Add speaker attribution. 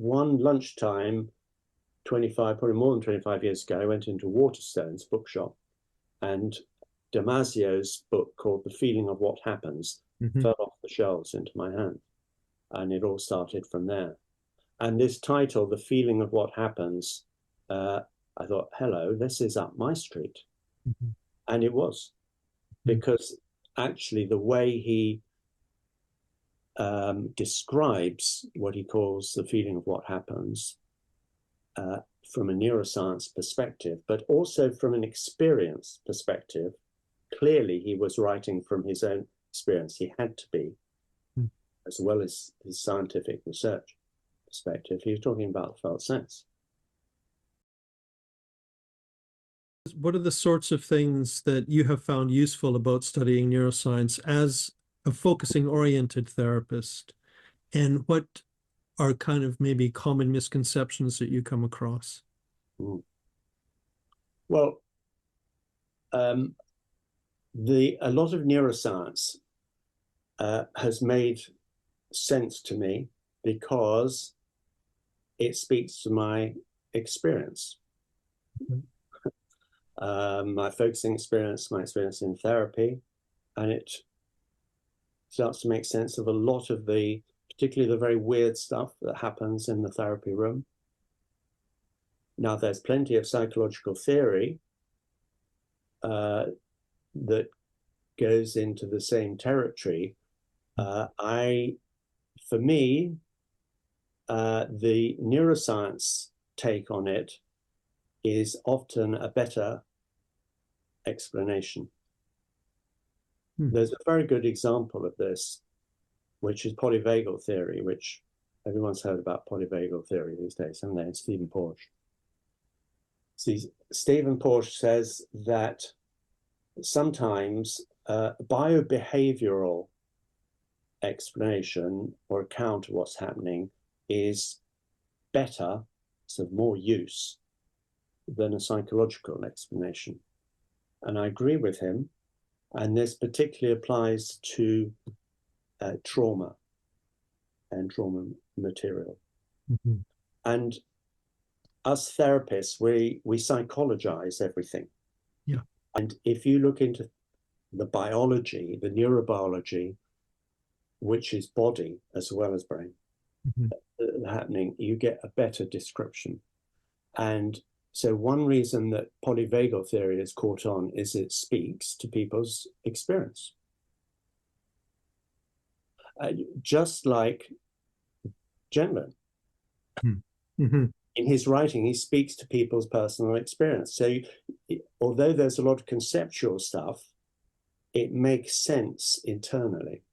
Speaker 1: one lunchtime, probably more than 25 years ago, I went into Waterstone's bookshop, and Damasio's book called The Feeling of What Happens fell off the shelves into my hand. And it all started from there. And this title, The Feeling of What Happens, I thought, hello, this is up my street. And it was, because actually the way he describes what he calls the feeling of what happens from a neuroscience perspective, but also from an experience perspective, clearly he was writing from his own experience. He had to be, as well as his scientific research perspective. He was talking about felt sense.
Speaker 2: What are the sorts of things that you have found useful about studying neuroscience as a focusing-oriented therapist? And what are kind of maybe common misconceptions that you come across?
Speaker 1: Well, a lot of neuroscience has made sense to me because it speaks to my experience. My focusing experience, my experience in therapy, and it starts to make sense of a lot of particularly the very weird stuff that happens in the therapy room. Now, there's plenty of psychological theory that goes into the same territory. For me, the neuroscience take on it is often a better explanation. There's a very good example of this, which is polyvagal theory, which everyone's heard about polyvagal theory these days, haven't they? It's Stephen Porsche. See, Stephen Porsche says that sometimes biobehavioral explanation or account of what's happening is better, so more use, than a psychological explanation. And I agree with him. And this particularly applies to trauma and trauma material. And us therapists, we psychologize everything.
Speaker 2: Yeah.
Speaker 1: And if you look into the biology, the neurobiology, which is body as well as brain, happening, you get a better description. And so one reason that polyvagal theory has caught on is it speaks to people's experience. Just like Devon. In his writing, he speaks to people's personal experience. So although there's a lot of conceptual stuff, it makes sense internally.